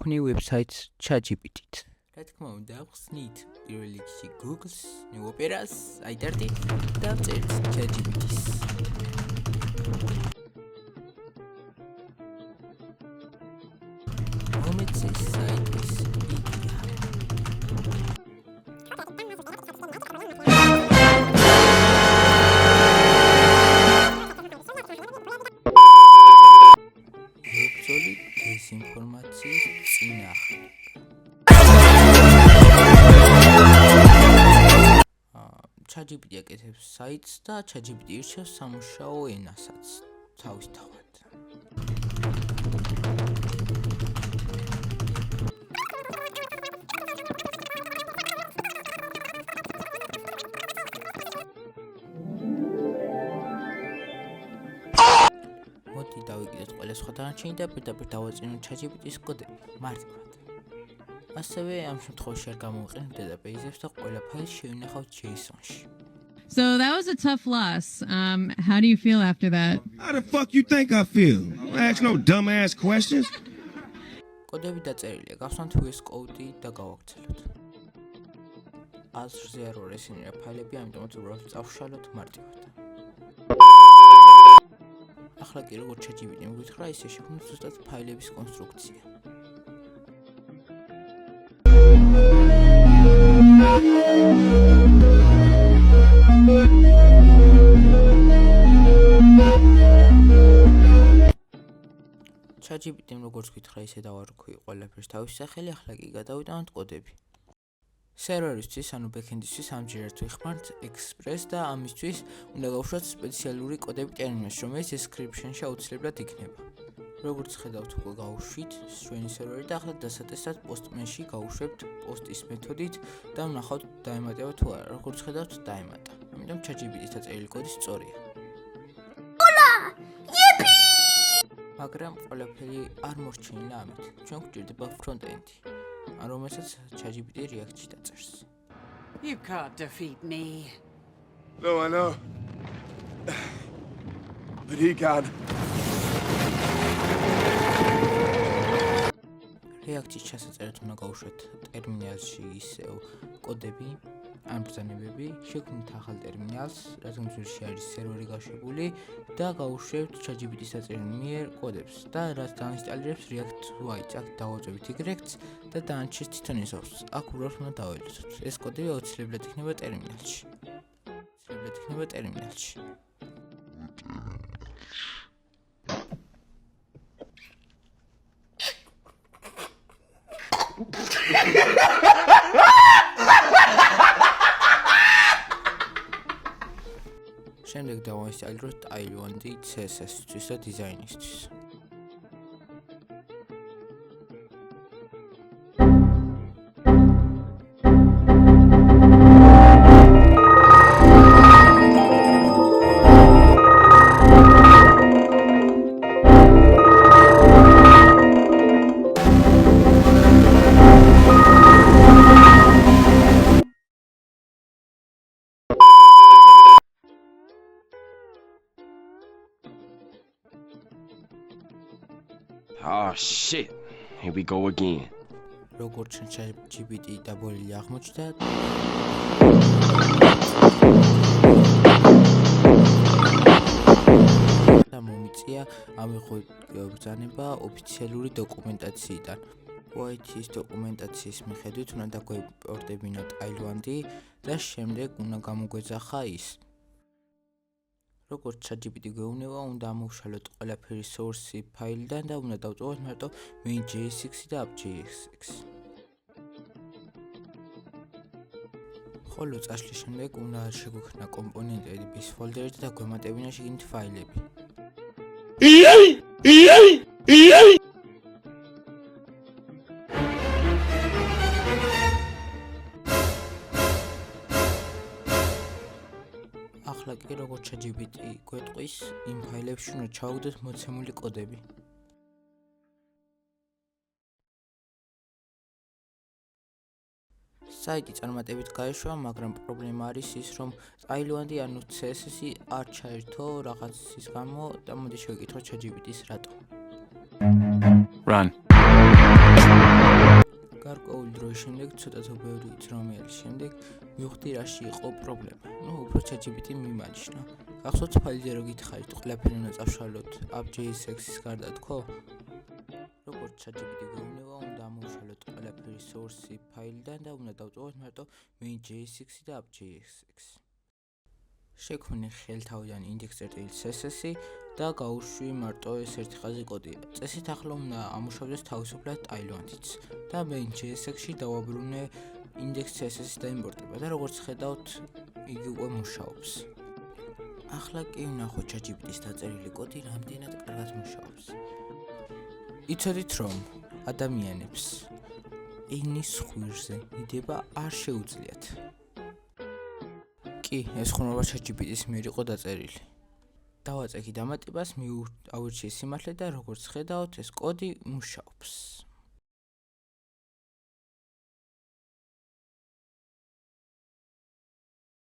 მოვაქვნი ვებსაიტს ChatGPT-ით. რა თქმა უნდა, ახსნით პირველ რიგში Google-ს, New Opera-ს, აიტარდით და წერთ ChatGPT-ს. მომეცი საიტის იდეა. ებრძოლი დეზინფორმაციის წინააღმდეგ. ChatGPT აკეთებს საიტს და ChatGPT ირჩევს სამუშაო ენასაც თავისთავად. მოდი დავიკიდოთ ყველა სხვა დანარჩენი და პირდაპირ დავაწინოთ ChatGPT-ის კოდები მარტივად. ასევე ამ შემთხვევაში არ გამოვიყენებთ დატაბეიზებს და ყველა ფაილს შევინახავთ JSON-ში. So that was a tough loss. How do you feel after that? How the fuck you think I feel? Don't ask no dumbass questions. კოდები დაწერილია, გავსვამთ VS Code და გავაგრძელოთ. აზრზე არ ვარ ესენი რა ფაილები, ამიტომაც უბრალოდ წავშალოთ მარტივად. ახლა კი როგორც ChatGPT მოგითხრა, ისე შექმნით ზუსტად ფაილების კონსტრუქცია. ChatGPT-მ როგორც გითხრა, ისე დავარქვი ყველაფერს თავის სახელი, ახლა კი გადავიტანოთ კოდები. სერვერისთვის, ანუ ბექენდისთვის ამჯერად ვიხმართ Express და ამისთვის უნდა გავუშვათ სპეციალური კოდები ტერმინალში, რომელიც description-ში აუცილებლად იქნება. როგორც ხედავთ, უკვე გავუშვით ჩვენი სერვერი და ახლა დასატესტად Postman-ში გავუშვებთ post-is მეთოდით და ვნახავთ დაემატება თუ არა. როგორც ხედავთ, დაემატა. ამიტომ ChatGPT-ის დაწერილი კოდი სწორია. მაგრამ ყველაფერი არ მორჩენილა ამით. ჩვენ გვჭირდება front-end-ი, ან რომელსაც ChatGPT React-ში დაწერს. You can't defeat me. No, I know. But he can. React-ის ჩასაწერად უნდა გავუშვათ ტერმინალში ისევ კოდები, ან ბრძანებები, შექმნით ახალ ტერმინალს, რადგან ძირში არის სერვერი გაშვებული და გავუშვებთ ChatGPT-ის დაწერილ მიერ კოდებს და რაც დაინსტალირებს React UI-ს, აქ დავაწვევით Y-ს და დანარჩენს თვითონ იზავს. აქ უბრალოდ უნდა დაველოდოთ. ეს კოდები აუცილებლად იქნება ტერმინალში. შემდეგ დავაინსტალიროთ Tailwind CSS-თვის და დიზაინისთვის. Oh shit. Here we go again. როგორც ChatGPT დაბოლილი აღმოჩნდა და მომიწია ამიღო ბრძანება ოფიციალური დოკუმენტაციიდან. OIT-ის დოკუმენტაციის მიხედვით უნდა დაგვეიმპორტებინოთ Tailwind-ი და შემდეგ უნდა გამოგვეძახა ის. როგორც ChatGPT გვეუბნება, უნდა ამოვშალოთ ყველაფერი source ფაილიდან და უნდა დავწოვოთ მარტო main.js-ი და app.js-ი. ხოლო წაშლის შემდეგ უნდა შეგვექმნა კომპონენტების ფოლდერი და გვემატებინა შიგნით ფაილები. ახლა კი როგორც ChatGPT გვეტყვის, იმ ფაილებში უნდა ჩავაგდოთ მოცემული კოდები. საიტი წარმატებით გაეშვა, მაგრამ პრობლემა არის ის, რომ Tailwind-ი ანუ CSS-ი არ ჩაერთო რაღაცის გამო და მოდი შევეკითხოთ ChatGPT-ს რატო. Run. შემდეგ ცოტათო ბევრი ძრომიალის შემდეგ მივხვდი რაში იყო პრობლემა. უფრო ChatGPT მიმანიშნა. გახსოვთ ფაილზე რო გითხარით ყველაფერი უნდა წავშალოთ app.jsx-ის გარდა თქო? როგორც ChatGPT გვეუბნება, უნდა ამოვშალოთ ყველაფერი source ფაილიდან და უნდა დავწოვოთ მარტო main.jsx და app.jsx. შექმნი ხელთავიდან index.css და გავუშვი მარტო ეს ერთი ხაზი კოდია. წესით ახლა უნდა ამუშავდეს თავისუფლად ტაილანდიც და main.jsx-ში დავაბრუნე index.css-ი დაიმპორტება და როგორც ხედავთ, იგი უკვე მუშაობს. ახლა კი ვნახოთ ChatGPT-ის დაწერილი კოდი რამდენად კარგად მუშაობს. იცოდით რომ ადამიანებს ენის ხვირზე მიდება არ შეუძლიათ. კი, ეს ხუმრობა ChatGPT-ის მიერ იყო დაწერილი. დავაწექი დამატებას, ავირჩიე სიმართლე და როგორც ხედავთ, ეს კოდი მუშაობს.